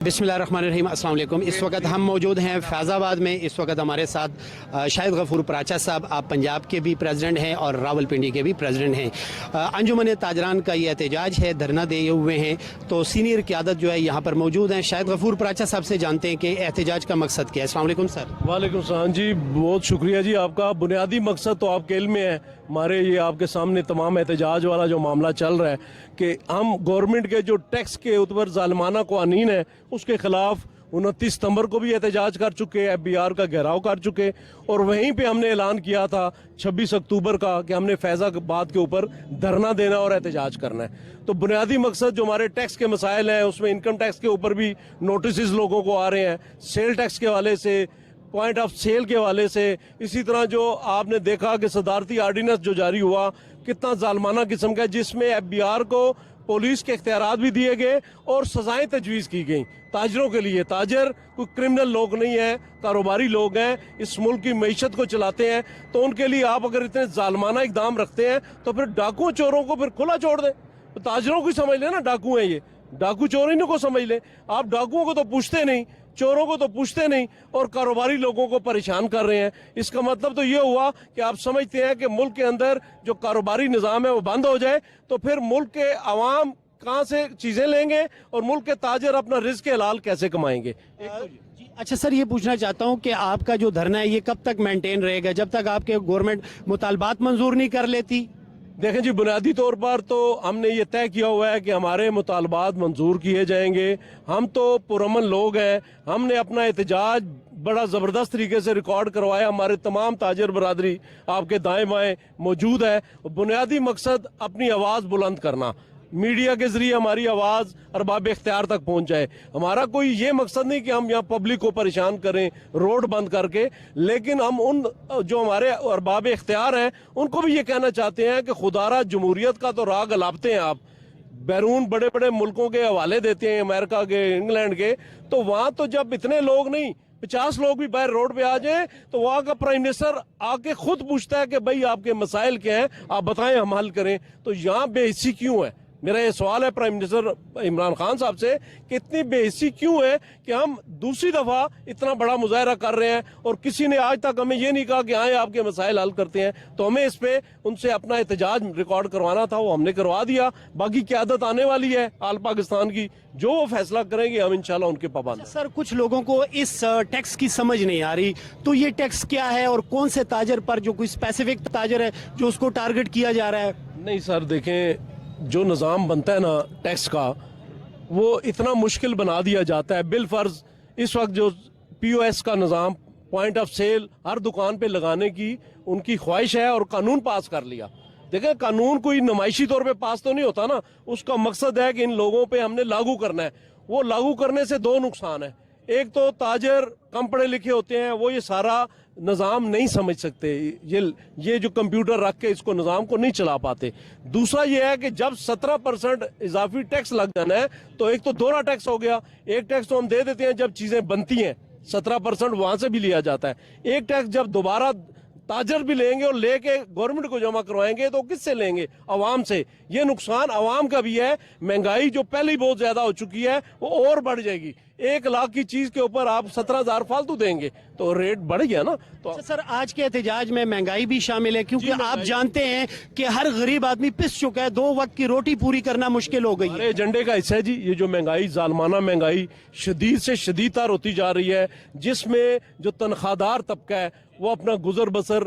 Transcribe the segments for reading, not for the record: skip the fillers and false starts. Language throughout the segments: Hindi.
बिस्मिल्लाहिर्रहमानिर्रहीम, अस्सलाम वालेकुम। इस वक्त हम मौजूद हैं फैज़ाबाद में। इस वक्त हमारे साथ शाहिद गफूर पराचा साहब, आप पंजाब के भी प्रेसिडेंट हैं और रावलपिंडी के भी प्रेसिडेंट हैं। अंजुमन ताजरान का ये एहतजाज है, धरना दिए हुए हैं, तो सीनियर क़यादत जो है यहाँ पर मौजूद हैं। शाहिद गफूर पराचा साहब से जानते हैं कि एहतजाज का मकसद क्या है। अस्सलाम वालेकुम सर। वालेकुम सलाम जी, बहुत शुक्रिया जी आपका। बुनियादी मकसद तो आपके इल्म में है, हमारे ये आपके सामने तमाम एहतजाज वाला जो मामला चल रहा है कि हम गवर्नमेंट के जो टैक्स के ऊपर ज़ालिमाना क़वानीन है उसके ख़िलाफ़ 29 सितंबर को भी एहतजाज कर चुके, FBR का घेराव कर चुके, और वहीं पे हमने ऐलान किया था 26 अक्टूबर का कि हमने फैज़ाबाद के ऊपर धरना देना और एहतजाज करना है। तो बुनियादी मकसद जो हमारे टैक्स के मसाइल हैं उसमें इनकम टैक्स के ऊपर भी नोटिस लोगों को आ रहे हैं, सेल टैक्स के हवाले से, पॉइंट ऑफ सेल के हवाले से, इसी तरह जो आपने देखा कि सदारती आर्डिनेंस जो जारी हुआ कितना जालमाना किस्म का, जिसमें FBR को पुलिस के इख्तियारात भी दिए गए और सजाएं तजवीज़ की गई ताजरों के लिए। ताजर कोई क्रिमिनल लोग नहीं है, कारोबारी लोग हैं, इस मुल्क की मईशत को चलाते हैं, तो उनके लिए आप अगर इतने जालमाना इकदाम रखते हैं तो फिर डाकू चोरों को फिर खुला छोड़ दें। तो ताजरों को समझ लें ना, डाकू हैं ये, डाकू चोर इन्हीं को समझ लें। आप डाकुओं को तो पूछते नहीं, चोरों को तो पूछते नहीं, और कारोबारी लोगों को परेशान कर रहे हैं। इसका मतलब तो ये हुआ कि आप समझते हैं कि मुल्क के अंदर जो कारोबारी निज़ाम है वो बंद हो जाए तो फिर मुल्क के अवाम कहाँ से चीज़ें लेंगे और मुल्क के ताजर अपना रिज़्क हलाल कैसे कमाएंगे। अच्छा सर, ये पूछना चाहता हूँ कि आपका जो धरना है ये कब तक मेंटेन रहेगा, जब तक आपके गवर्नमेंट मुतालबात मंजूर नहीं कर लेती? देखें जी, बुनियादी तौर पर तो हमने ये तय किया हुआ है कि हमारे मुतालबात मंजूर किए जाएंगे। हम तो पुरअमन लोग हैं, हमने अपना एहतजाज बड़ा ज़बरदस्त तरीके से रिकॉर्ड करवाया, हमारे तमाम ताजर बरादरी आपके दाएं बाएं मौजूद है। बुनियादी मकसद अपनी आवाज़ बुलंद करना, मीडिया के जरिए हमारी आवाज़ अरबाब इख्तियार तक पहुंच जाए। हमारा कोई ये मकसद नहीं कि हम यहाँ पब्लिक को परेशान करें रोड बंद करके, लेकिन हम उन जो हमारे अरबाब इख्तियार हैं उनको भी ये कहना चाहते हैं कि खुदारा जमहूरियत का तो राग अलापते हैं आप, बैरून बड़े बड़े मुल्कों के हवाले देते हैं, अमेरिका के, इंग्लैंड के, तो वहाँ तो जब इतने लोग नहीं 50 लोग भी बाहर रोड पे आ जाए तो वहाँ का प्राइम मिनिस्टर आके खुद पूछता है कि भाई आपके मसाइल क्या हैं, आप बताएं हम हल करें। तो यहाँ बेहिस्सी क्यों है? मेरा ये सवाल है प्राइम मिनिस्टर इमरान खान साहब से कि इतनी बेहिस्सी क्यों है कि हम दूसरी दफा इतना बड़ा मुजाहरा कर रहे हैं और किसी ने आज तक हमें ये नहीं कहा कि आए आपके मसाइल हल करते हैं। तो हमें इस पे उनसे अपना एहतजाज रिकॉर्ड करवाना था, वो हमने करवा दिया। बाकी क़यादत आने वाली है आल पाकिस्तान की, जो वो फैसला करेंगे हम इंशाल्लाह उनके पाबंद। सर, कुछ लोगों को इस टैक्स की समझ नहीं आ रही, तो ये टैक्स क्या है और कौन से ताजर पर, जो कोई स्पेसिफिक ताजर है जो उसको टारगेट किया जा रहा है? नहीं सर, देखें, जो निज़ाम बनता है ना टैक्स का, वो इतना मुश्किल बना दिया जाता है। बिलफर्ज इस वक्त जो POS का निज़ाम, पॉइंट ऑफ सेल हर दुकान पे लगाने की उनकी ख्वाहिश है और कानून पास कर लिया। देखें, कानून कोई नुमाइशी तौर पे पास तो नहीं होता ना, उसका मकसद है कि इन लोगों पे हमने लागू करना है। वो लागू करने से दो नुकसान है, एक तो ताजर कम पढ़े लिखे होते हैं, वो ये सारा निज़ाम नहीं समझ सकते, ये जो कंप्यूटर रख के इसको निज़ाम को नहीं चला पाते। दूसरा ये है कि जब 17% इजाफी टैक्स लग जाना है तो एक तो दोहरा टैक्स हो गया। एक टैक्स तो हम दे देते हैं जब चीज़ें बनती हैं, 17% वहाँ से भी लिया जाता है। एक टैक्स जब दोबारा ताजर भी लेंगे और लेके गवर्नमेंट को जमा करवाएंगे तो किससे लेंगे? अवाम से। ये नुकसान अवाम का भी है। महंगाई जो पहले ही बहुत ज्यादा हो चुकी है वो और बढ़ जाएगी। 1 लाख की चीज के ऊपर आप 17,000 फालतू देंगे तो रेट बढ़ गया ना। तो सर, आज के एहतजाज में महंगाई भी शामिल है, क्योंकि आप जानते हैं कि हर गरीब आदमी पिस चुका है, 2 वक्त की रोटी पूरी करना मुश्किल हो गई है। एजेंडे का हिस्सा है जी ये जो महंगाई, जालमाना महंगाई शदीद से शदीद तर होती जा रही है, जिसमें जो तनख्वाहदार तबका है वो अपना गुजर बसर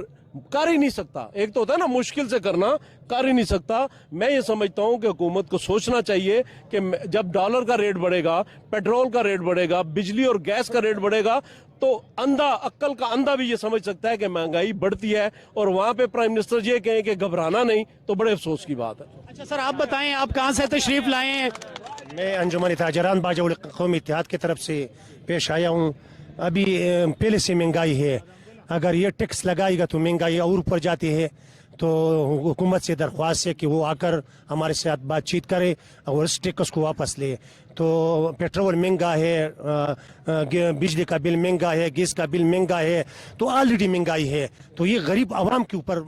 कर ही नहीं सकता। एक तो होता है ना मुश्किल से करना, कर ही नहीं सकता। मैं ये समझता हूँ कि हुकूमत को सोचना चाहिए कि जब डॉलर का रेट बढ़ेगा, पेट्रोल का रेट बढ़ेगा, बिजली और गैस का रेट बढ़ेगा, तो अंधा, अक्ल का अंधा भी ये समझ सकता है कि महंगाई बढ़ती है, और वहाँ पे प्राइम मिनिस्टर ये कहें कि घबराना नहीं, तो बड़े अफसोस की बात है। अच्छा सर, आप बताएं आप कहाँ से तशरीफ लाए हैं? मैं अंजुमन ताजरान बाजौल कौमी इत्तेहाद की तरफ से पेश आया हूँ। अभी पहले से महंगाई है, अगर ये टैक्स लगाएगा तो महंगाई और ऊपर जाती है। तो हुकूमत से दरख्वास्त है कि वो आकर हमारे साथ बातचीत करे और इस टैक्स को वापस ले। तो पेट्रोल महंगा है, बिजली का बिल महंगा है, गैस का बिल महंगा है, तो ऑलरेडी महंगाई है, तो ये गरीब आवाम के ऊपर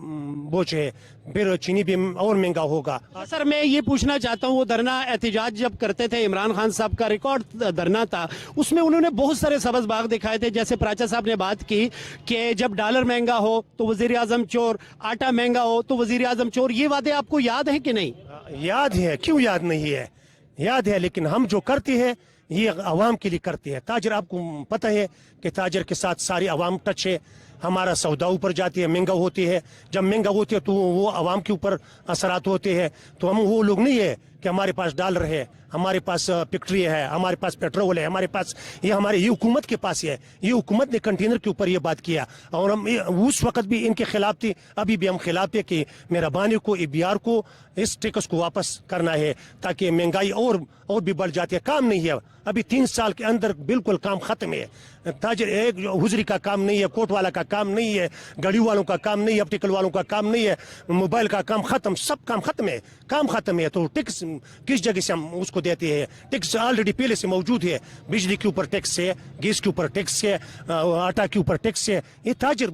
बोझ है, फिर चीनी भी और महंगा होगा। सर मैं ये पूछना चाहता हूँ, वो धरना एहतजाज जब करते थे, इमरान खान साहब का रिकॉर्ड धरना था, उसमें उन्होंने बहुत सारे सबज बाग दिखाए थे। जैसे प्राचा साहब ने बात की कि जब डॉलर महंगा हो तो वजीर आजम चोर, आटा महंगा हो तो वजीर आजम चोर। ये वादे आपको याद है कि नहीं? याद है, क्यों याद नहीं है, याद है, लेकिन हम जो करते हैं ये अवाम के लिए करते हैं। ताजर, आपको पता है कि ताजर के साथ सारी अवाम टच है, हमारा सौदा ऊपर जाती है, महंगा होती है, जब महंगा होती है तो वो अवाम के ऊपर असरात होते हैं। तो हम वो लोग नहीं है कि हमारे पास डॉलर है, हमारे पास फैक्ट्री है, हमारे पास पेट्रोल है, हमारे पास ये हुकूमत के पास है। ये हुकूमत ने कंटेनर के ऊपर ये बात किया और हम उस वक्त भी इनके खिलाफ थे, अभी भी हम खिलाफ है कि मेहरबानी को, एबीआर को इस टैक्स को वापस करना है, ताकि महंगाई और भी बढ़ जाती है। काम नहीं है, अभी 3 साल के अंदर बिल्कुल काम खत्म है। ताजर एक हुजरी का काम नहीं है, कोट वाला का काम नहीं है, गाड़ी वालों का काम नहीं है, ऑप्टिकल वालों का काम नहीं है, मोबाइल का काम खत्म, सब काम खत्म है, काम खत्म है। तो टैक्स किस जगह से हम उसको देते हैं? टैक्स ऑलरेडी पहले से मौजूद है, बिजली के ऊपर टैक्स है, गैस के ऊपर टैक्स है, आटा के ऊपर टैक्स है। ये ताजर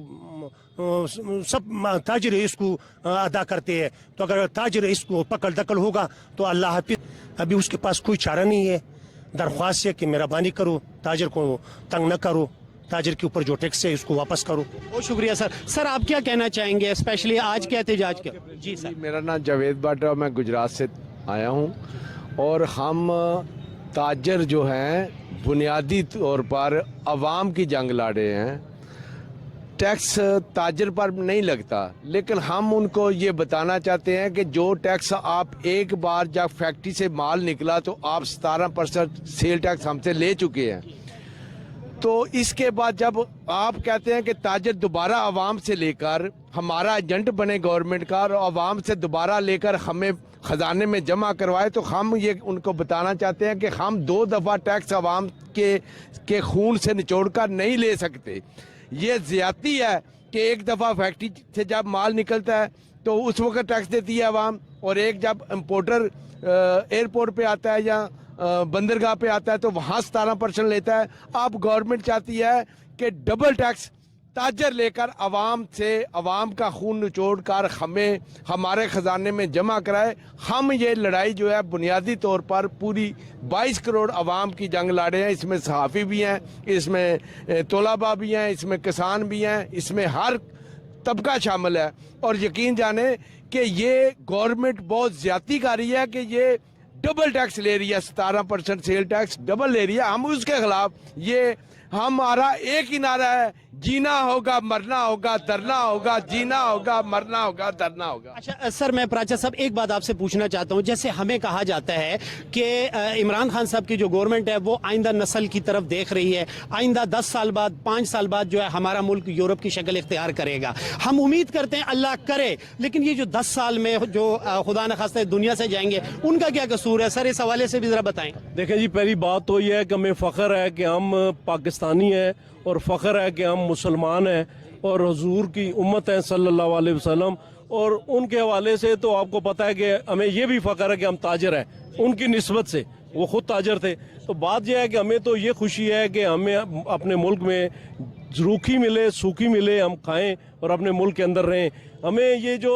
सब ताजर इसको अदा करते हैं। तो अगर ताजर इसको पकड़ दखल होगा तो अल्लाह हाफिज, अभी उसके पास कोई चारा नहीं है। दरख्वास्त है कि मेहरबानी करो, ताजर को तंग न करो, ताजर के ऊपर जो टैक्स है इसको वापस करो। बहुत शुक्रिया सर। सर आप क्या कहना चाहेंगे स्पेशली आज के एहतजाज के? जी सर। मेरा नाम जावेद भट्ट है, मैं गुजरात से आया हूँ और हम ताजर जो हैं बुनियादी तौर पर अवाम की जंग लड़े हैं। टैक्स ताजर पर नहीं लगता, लेकिन हम उनको ये बताना चाहते हैं कि जो टैक्स आप एक बार जब फैक्ट्री से माल निकला तो आप 17% सेल टैक्स हमसे ले चुके हैं। तो इसके बाद जब आप कहते हैं कि ताजर दोबारा आवाम से लेकर हमारा एजेंट बने गवर्नमेंट का और आवाम से दोबारा लेकर हमें खजाने में जमा करवाए, तो हम ये उनको बताना चाहते हैं कि हम 2 दफ़ा टैक्स आवाम के खून से निचोड़ कर नहीं ले सकते। ये ज्यादती है कि एक दफ़ा फैक्ट्री से जब माल निकलता है तो उस वक्त टैक्स देती है आवाम, और एक जब इम्पोर्टर एयरपोर्ट पे आता है या बंदरगाह पे आता है तो वहाँ 17% लेता है। अब गवर्नमेंट चाहती है कि डबल टैक्स ताजर लेकर आवाम से आवाम का खून निचोड़ कर हमें हमारे ख़जाने में जमा कराए। हम ये लड़ाई जो है बुनियादी तौर पर पूरी 22 करोड़ आवाम की जंग लड़े हैं। इसमें सहाफ़ी भी हैं, इसमें तलबा भी हैं, इसमें किसान भी हैं, इसमें हर तबका शामिल है। और यकीन जाने कि ये गवर्नमेंट बहुत ज़्यादती कर रही है कि ये डबल टैक्स ले रही है, 17% सेल टैक्स डबल ले रही है। हम उसके खिलाफ, ये हमारा एक ही नारा है, जीना होगा मरना होगा, डरना होगा, जीना होगा मरना होगा, डरना होगा। अच्छा सर, मैं प्राचा साहब एक बात आपसे पूछना चाहता हूं। जैसे हमें कहा जाता है कि इमरान खान साहब की जो गवर्नमेंट है वो आइंदा नस्ल की तरफ देख रही है, आइंदा 10 साल बाद 5 साल बाद जो है हमारा मुल्क यूरोप की शक्ल इख्तियार करेगा। हम उम्मीद करते हैं अल्लाह करे, लेकिन ये जो 10 साल में जो खुदा न खास्ता दुनिया से जाएंगे, उनका क्या कसूर है? सर इस हवाले से भी जरा बताएं। देखें जी, पहली बात तो यह है कि हमें फ़ख्र है कि हम पाकिस्तानी हैं और फ़ख्र है कि हम मुसलमान हैं और हुजूर की उम्मत है सल्लल्लाहु अलैहि वसल्लम। और उनके हवाले से तो आपको पता है कि हमें ये भी फ़ख्र है कि हम ताजर हैं उनकी निस्बत से, वो खुद ताजर थे। तो बात यह है कि हमें तो ये खुशी है कि हमें अपने मुल्क में रूखी मिले सूखी मिले, हम खाएं और अपने मुल्क के अंदर रहें। हमें ये जो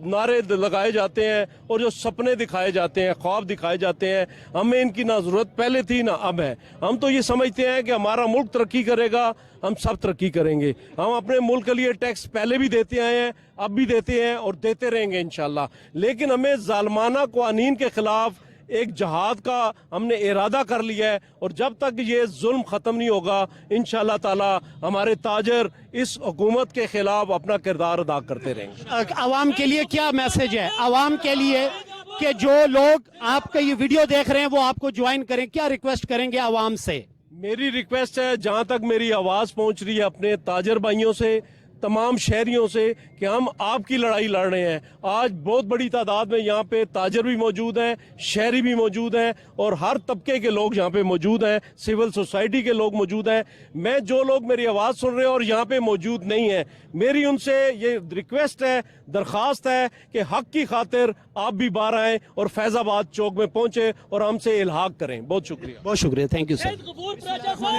नारे लगाए जाते हैं और जो सपने दिखाए जाते हैं, ख्वाब दिखाए जाते हैं, हमें इनकी ना ज़रूरत पहले थी ना अब है। हम तो ये समझते हैं कि हमारा मुल्क तरक्की करेगा, हम सब तरक्की करेंगे। हम अपने मुल्क के लिए टैक्स पहले भी देते आए हैं, अब भी देते हैं और देते रहेंगे इंशाल्लाह। लेकिन हमें ज़ालमाना क़वानीन के ख़िलाफ़ एक जहाद का हमने इरादा कर लिया है और जब तक ये जुल्म ख़त्म नहीं होगा इंशाअल्लाह ताला हमारे ताजर इस हुकूमत के खिलाफ अपना किरदार अदा करते रहेंगे। आवाम के लिए क्या मैसेज है? आवाम के लिए कि जो लोग आपका ये वीडियो देख रहे हैं वो आपको ज्वाइन करें, क्या रिक्वेस्ट करेंगे आवाम से? मेरी रिक्वेस्ट है, जहाँ तक मेरी आवाज़ पहुँच रही है अपने ताजर भाइयों से, तमाम शहरियों से कि हम आपकी लड़ाई लड़ रहे हैं। आज बहुत बड़ी तादाद में यहाँ पे ताजर भी मौजूद हैं, शहरी भी मौजूद हैं और हर तबके के लोग यहाँ पे मौजूद हैं, सिविल सोसाइटी के लोग मौजूद हैं। मैं जो लोग मेरी आवाज़ सुन रहे हैं और यहाँ पे मौजूद नहीं है, मेरी उनसे ये रिक्वेस्ट है, दरख्वास्त है कि हक की खातिर आप भी बाहर आएँ और फैजाबाद चौक में पहुँचे और हमसे इल्हाक करें। बहुत शुक्रिया। बहुत शुक्रिया, थैंक यू सर।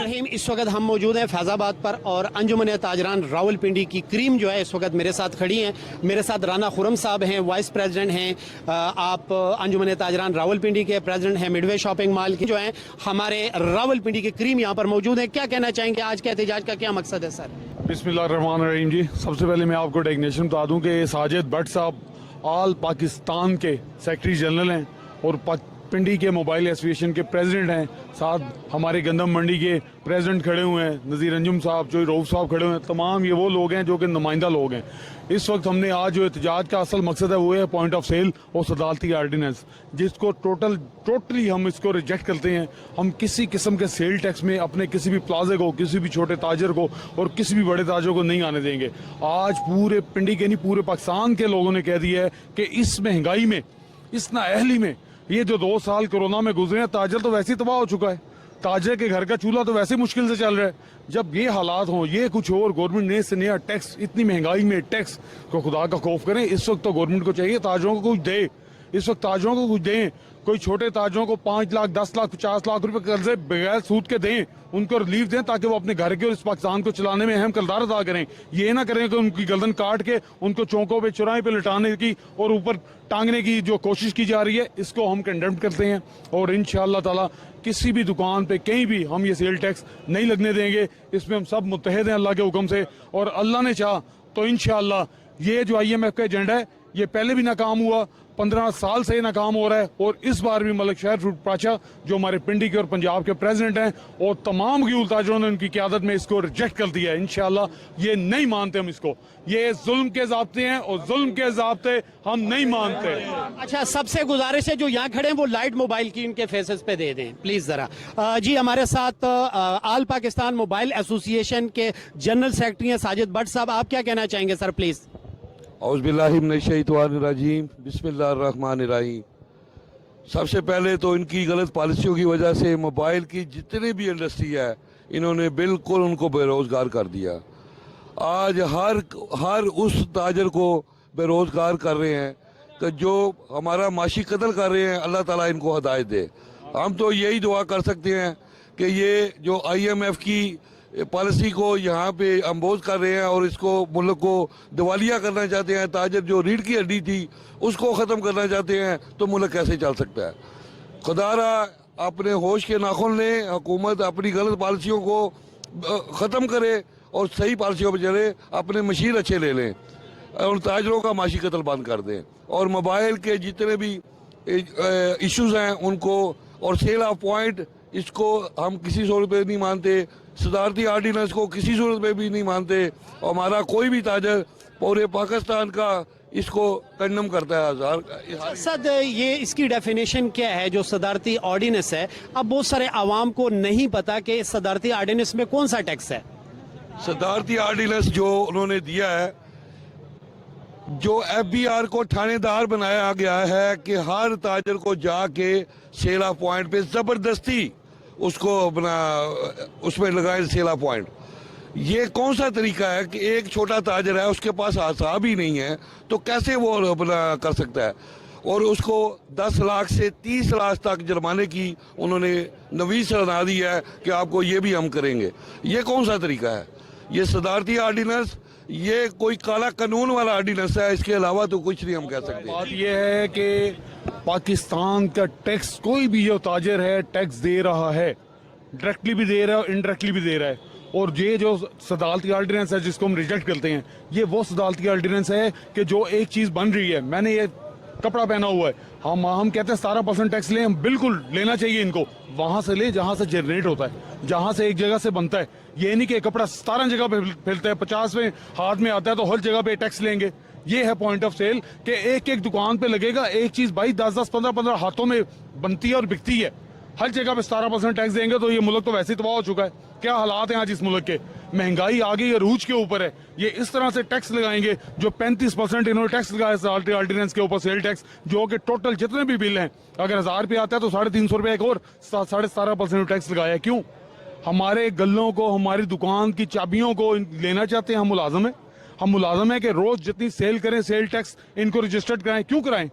रहीम, इस वक्त हम मौजूद हैं फैजाबाद पर और अंजुमन ताजरान रावलपिंडी की क्रीम जो है इस वक्त मेरे साथ खड़ी हैं। मेरे साथ राना खुरम साहब हैं, वाइस प्रेसिडेंट हैं। आप अंजुमन ताजरान रावलपिंडी के प्रेसिडेंट हैं, मिडवे शॉपिंग मॉल के जो हैं हमारे रावलपिंडी की क्रीम यहाँ पर मौजूद है। क्या कहना चाहेंगे, आज के एहतजाज का क्या मकसद है सर? बिस्मिल्लाहिर्रहमानिर्रहीम जी, सबसे पहले मैं आपको डेजिग्नेशन बता दूं कि साजिद भट्ट साहब ऑल पाकिस्तान के सेक्रेटरी जनरल हैं और पिंडी के मोबाइल एसोसिएशन के प्रेसिडेंट हैं। साथ हमारे गंदम मंडी के प्रेसिडेंट खड़े हुए हैं, नज़ीर अंजुम साहब, जो रऊफ साहब खड़े हुए हैं। तमाम ये वो लोग हैं जो कि नुमाइंदा लोग हैं। इस वक्त हमने आज जो एहतजाज का असल मकसद है वो है पॉइंट ऑफ सेल और सदालती आर्डिनेंस, जिसको टोटली हम इसको रिजेक्ट करते हैं। हम किसी किस्म के सेल टैक्स में अपने किसी भी प्लाजे को, किसी भी छोटे ताजर को और किसी भी बड़े ताजर को नहीं आने देंगे। आज पूरे पिंडी के नहीं पूरे पाकिस्तान के लोगों ने कह दिया है कि इस महंगाई में, इस नाअहली में, ये जो 2 साल कोरोना में गुजरे हैं, ताजर तो वैसे ही तबाह हो चुका है। ताजर के घर का चूल्हा तो वैसे मुश्किल से चल रहा है। जब ये हालात हों, ये कुछ और गवर्नमेंट ने से नया टैक्स, इतनी महंगाई में टैक्स को खुदा का खौफ करें। इस वक्त तो गवर्नमेंट को चाहिए ताजरों को कुछ दे, इस वक्त ताजरों को कुछ दें। कोई छोटे ताजरों को 5 लाख, 10 लाख, 50 लाख रुपए कर्जे बगैर सूद के दें, उनको रिलीफ दें ताकि वो अपने घर के और इस पाकिस्तान को चलाने में अहम किरदार अदा करें। ये ना करें कि उनकी गर्दन काट के उनको चौकों पे, चौराहे पे लिटाने की और ऊपर टांगने की जो कोशिश की जा रही है, इसको हम कंडेम करते हैं। और इंशाअल्लाह ताला किसी भी दुकान पे कहीं भी हम ये सेल टैक्स नहीं लगने देंगे। इसमें हम सब मुत्तहिद हैं अल्लाह के हुक्म से, और अल्लाह ने चाहा तो इंशाअल्लाह ये जो IMF का एजेंडा है ये पहले भी नाकाम हुआ, 15 साल से नाकाम हो रहा है, और इस बार भी मलिक शहर फ्रूट प्राचा जो हमारे पिंडी के और पंजाब के प्रेसिडेंट हैं और तमाम गियूल ताजरों ने उनकी क़यादत में इसको रिजेक्ट कर दिया है। इंशाअल्लाह ये नहीं मानते हम इसको, ये जुल्म के ज़ाब्ते हैं और जुल्म के ज़ाब्ते हम नहीं मानते। अच्छा, सबसे गुजारिश है जो यहाँ खड़े हैं वो लाइट मोबाइल की इनके फेसेस पे दे दें प्लीज जरा। जी, हमारे साथ ऑल पाकिस्तान मोबाइल एसोसिएशन के जनरल सेक्रेटरी हैं साजिद भट्ट साहब, आप क्या कहना चाहेंगे सर प्लीज? औज़ुबिल्लाहिमिनश्शैतानिर्रजीम, बिस्मिल्लाहिर्रहमानिर्रहीम। सबसे पहले तो इनकी गलत पॉलिसियों की वजह से मोबाइल की जितनी भी इंडस्ट्री है, इन्होंने बिल्कुल उनको बेरोज़गार कर दिया। आज हर उस ताजर को बेरोज़गार कर रहे हैं कि जो हमारा माशी कत्ल कर रहे हैं। अल्लाह ताला इनको हदायत दे। हम तो यही दुआ कर सकते हैं कि ये जो IMF की पॉलिसी को यहाँ पे अम्बोज कर रहे हैं और इसको मुल्क को दिवालिया करना चाहते हैं, ताजर जो रीढ़ की हड्डी थी उसको ख़त्म करना चाहते हैं, तो मुल्क कैसे चल सकता है? खुदारा अपने होश के नाखुन लें, हुकूमत अपनी गलत पॉलिसियों को ख़त्म करे और सही पॉलिसियों पर चले, अपने मशीर अच्छे ले लें और ताजरों का माशी कत्ल बंद कर दें। और मोबाइल के जितने भी इश्यूज़ हैं उनको, और सेल ऑफ पॉइंट, इसको हम किसी सूरत पे नहीं मानते। सदारती आर्डिनेंस को किसी सूरत में भी नहीं मानते। और हमारा कोई भी ताजर पूरे पाकिस्तान का इसको कंडम करता है। सद, ये इसकी डेफिनेशन क्या है जो सदारती ऑर्डिनेंस है? अब बहुत सारे आवाम को नहीं पता कि सदारती ऑर्डिनेंस में कौन सा टैक्स है। सदारती ऑर्डिनेंस जो उन्होंने दिया है, जो FBR को थानेदार बनाया गया है कि हर ताजर को जाके सेल ऑफ पॉइंट पे जबरदस्ती उसको अपना उसमें लगाए सेल ऑफ पॉइंट। ये कौन सा तरीका है कि एक छोटा ताजर है, उसके पास आसाब ही नहीं है, तो कैसे वो अपना कर सकता है? और उसको 10 लाख से 30 लाख तक जुर्माने की उन्होंने नवीस बना दी है कि आपको ये भी हम करेंगे। ये कौन सा तरीका है? ये सदारती आर्डिनेंस, ये कोई काला कानून वाला ऑर्डिनेंस है, इसके अलावा तो कुछ नहीं हम कह सकते। बात यह है कि पाकिस्तान का टैक्स, कोई भी जो ताजर है टैक्स दे रहा है, डायरेक्टली भी दे रहा है और इनडायरेक्टली भी दे रहा है। और ये जो सदालती ऑर्डिनेंस है जिसको हम रिजेक्ट करते हैं, ये वो सदालती ऑर्डिनेंस है कि जो एक चीज़ बन रही है, मैंने ये कपड़ा पहना हुआ है, हम कहते हैं 17% टैक्स लें, हम बिल्कुल लेना चाहिए इनको। वहां से ले जहां से जनरेट होता है, जहां से एक जगह से बनता है। ये नहीं कि कपड़ा 17 जगह पे फैलता है, 50 में हाथ में आता है तो हर जगह पे टैक्स लेंगे। ये है पॉइंट ऑफ सेल कि एक एक दुकान पे लगेगा एक चीज। भाई 10-10, 15-15 हाथों में बनती है और बिकती है। हर जगह पे 17% टैक्स देंगे तो ये मुल्क तो वैसे ही तबाह हो चुका है। क्या हालात हैं आज इस मुल्क के, महंगाई आगे ये रूज के ऊपर है। ये इस तरह से टैक्स लगाएंगे जो 35% इन्होंने टैक्स लगाया ऑर्डिनेंस के ऊपर, सेल टैक्स, जो कि टोटल जितने भी बिल हैं अगर 1000 रुपये आता है तो 350 रुपये एक और 17.5% टैक्स लगाया। क्यों? हमारे गल्लों को, हमारी दुकान की चाबियों को लेना चाहते हैं। हम मुलाजम हैं, हम मुलाजम हैं कि रोज जितनी सेल करें सेल टैक्स इनको रजिस्टर्ड कराएं। क्यों कराएं?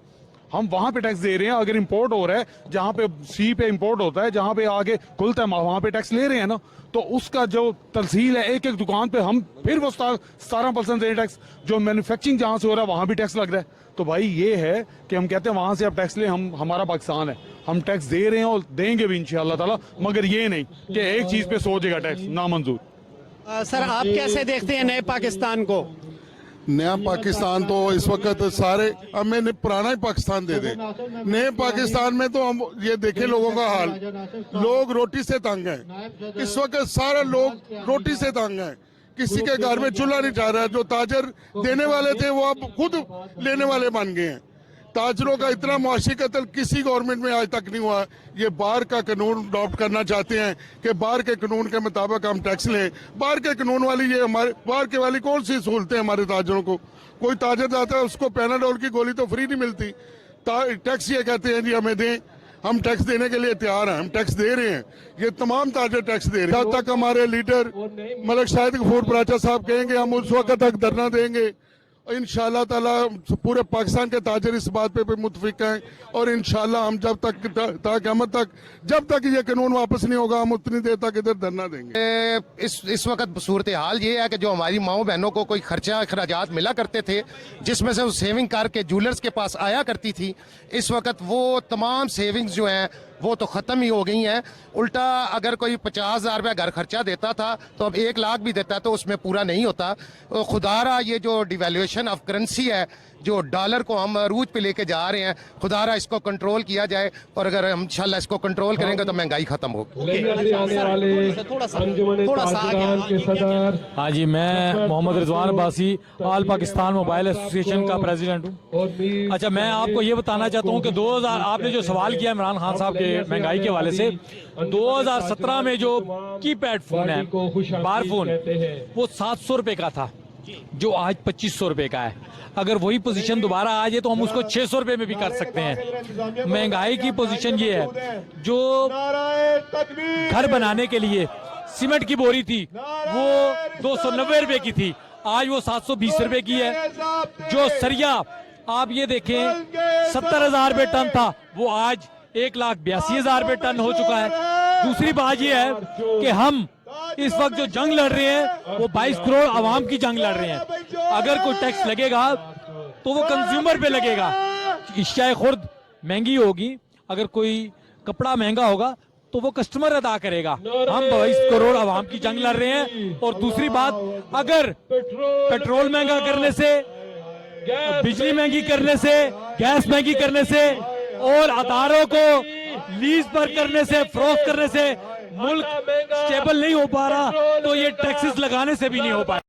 हम वहां पे टैक्स दे रहे हैं। अगर इंपोर्ट हो रहा है, जहां पे सी पे इंपोर्ट होता है, जहां पे आगे खुलता है वहां पे टैक्स ले रहे हैं ना, तो उसका जो तलसील है एक एक दुकान पे हम फिर वो 17% दे टैक्स। जो मैन्युफैक्चरिंग जहां से हो रहा है वहां भी टैक्स लग रहा है। तो भाई ये है कि हम कहते हैं वहां से आप टैक्स ले, हम हमारा पाकिस्तान है, हम टैक्स दे रहे हैं और देंगे भी इंशाअल्लाह ताला, मगर ये नहीं कि एक चीज पे 100 जगह टैक्स, नामंजूर। सर आप कैसे देखते हैं नए पाकिस्तान को? नया पाकिस्तान तो इस वक्त सारे, अब मैंने पुराना ही पाकिस्तान दे दे। नए पाकिस्तान में तो हम ये देखें लोगों का हाल, लोग रोटी से तंग हैं इस वक्त, सारे लोग रोटी से तंग हैं। किसी के घर में चूल्हा नहीं जा रहा है। जो ताजर देने वाले थे वो अब खुद लेने वाले बन गए हैं। ताजरों का इतना मुआशी कत्ल किसी गवर्नमेंट में आज तक नहीं हुआ। ये बाहर का कानून अडॉप्ट करना चाहते हैं कि बाहर के कानून के मुताबिक हम टैक्स लें। बाहर के कानून वाली, ये हमारे बाहर के वाली कौन सी सहूलतें हमारे ताजरों को? कोई ताजर जाता है उसको पैनाडोल की गोली तो फ्री नहीं मिलती। टैक्स ये कहते हैं जी हमें दें, हम टैक्स देने के लिए तैयार हैं, हम टैक्स दे रहे हैं। ये तमाम ताजर टैक्स दे रहे हैं। जब तक हमारे लीडर मलिक शाहिद गफूर पराचा साहब कहेंगे हम उस वक्त तक धरना देंगे। इंशाअल्लाह ताला पूरे पाकिस्तान के ताजर इस बात पे मुतफिक हैं और इंशाअल्लाह हम जब तक क़यामत तक, जब तक ये कानून वापस नहीं होगा, हम उतनी देर तक इधर धरना देंगे। इस वक्त सूरत हाल ये है कि जो हमारी माओ बहनों को कोई खर्चा अखराजात मिला करते थे, जिसमें से वो सेविंग करके जूलर्स के पास आया करती थी, इस वक्त वो तमाम सेविंग्स जो हैं वो तो ख़त्म ही हो गई हैं। उल्टा अगर कोई 50,000 रुपया घर खर्चा देता था तो अब 1 लाख भी देता है तो उसमें पूरा नहीं होता। तो खुदारा ये जो डिवैल्यूएशन ऑफ करेंसी है, जो डॉलर को हम अरूज पे लेके जा रहे हैं, खुदारा इसको कंट्रोल किया जाए। और अगर हम इंशाल्लाह इसको कंट्रोल करेंगे तो महंगाई खत्म होगी। हाँ जी, मैं मोहम्मद रिजवान अब्बासी आल पाकिस्तान मोबाइल एसोसिएशन का प्रेसिडेंट हूँ। अच्छा, मैं आपको ये बताना चाहता हूँ कि 2000, आपने जो सवाल किया इमरान खान साहब के महंगाई के हवाले से, 2017 में जो कीपैड फोन है, बार फोन, वो 700 रुपए का था, जो आज 2500 रुपए का है। अगर वही पोजीशन दोबारा आ जाए तो हम उसको 600 रुपए में भी कर सकते हैं। महंगाई की पोजीशन ये है, जो घर बनाने के लिए सीमेंट की बोरी थी वो 290 रुपए की थी, आज वो 720 रुपए की है। जो सरिया आप ये देखें 70,000 रुपए टन था, वो आज 1,82,000 रुपए टन हो चुका है। दूसरी बात ये है कि हम इस वक्त जो जंग लड़ रहे हैं वो 22 करोड़ आवाम की जंग लड़ रहे हैं। अगर कोई टैक्स लगेगा तो वो कंज्यूमर पे लगेगा। इश्याए खुर्द महंगी होगी, अगर कोई कपड़ा महंगा होगा तो वो कस्टमर अदा करेगा। हम 22 करोड़ आवाम की जंग लड़ रहे हैं। और दूसरी बात, अगर पेट्रोल महंगा करने से, बिजली महंगी करने से, गैस महंगी करने से और अदारों को लीज पर करने से, फरोख्त करने से मुल्क स्टेबल नहीं हो पा रहा, तो ये टैक्सेस लगाने से भी नहीं हो पाए।